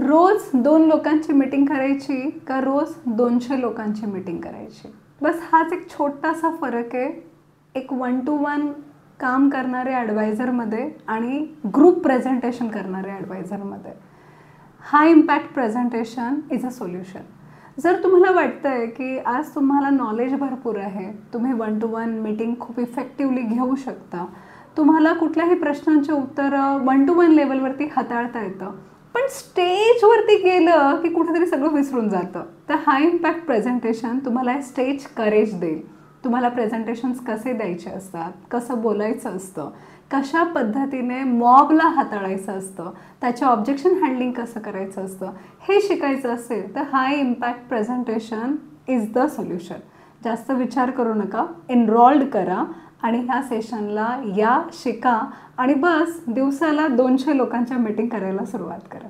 रोज 2 लोकांची मीटिंग करायची का रोज 200 लोकांची मीटिंग करायची? बस हाच एक छोटासा फरक आहे एक 1 to 1 काम करणारे ॲडवायझरमध्ये आणि ग्रुप प्रेझेंटेशन करणारे ॲडवायझरमध्ये. High impact presentation is a solution. जर तुम्हाला वाटतं आहे की आज तुम्हाला नॉलेज भरपूर आहे, तुम्ही 1 to 1 मीटिंग खूप इफेक्टिवली घेऊ शकता, तुम्हाला कुठल्याही प्रश्नांचे उत्तरं 1 to 1 लेवलवरती हाताळता येतं, पण स्टेजवरती गेलं की कुठेतरी सगळं विसरून जातं. तर हाय इम्पॅक्ट प्रेझेंटेशन तुम्हाला स्टेज करेज देईल. तुम्हाला प्रेझेंटेशन्स कसे द्यायचे असतात, कसं बोलायचं असतं, कशा पद्धतीने मॉबला हाताळायचं असतं, त्याचं ऑब्जेक्शन हँडलिंग कसं करायचं असतं, हे शिकायचं असेल तर high impact presentation is the solution. जास्त विचार करू नका, एनरोल्ड करा आणि ह्या सेशनला या, शिका आणि बस दिवसाला 200 लोकांच्या मीटिंग करायला सुरुवात करा.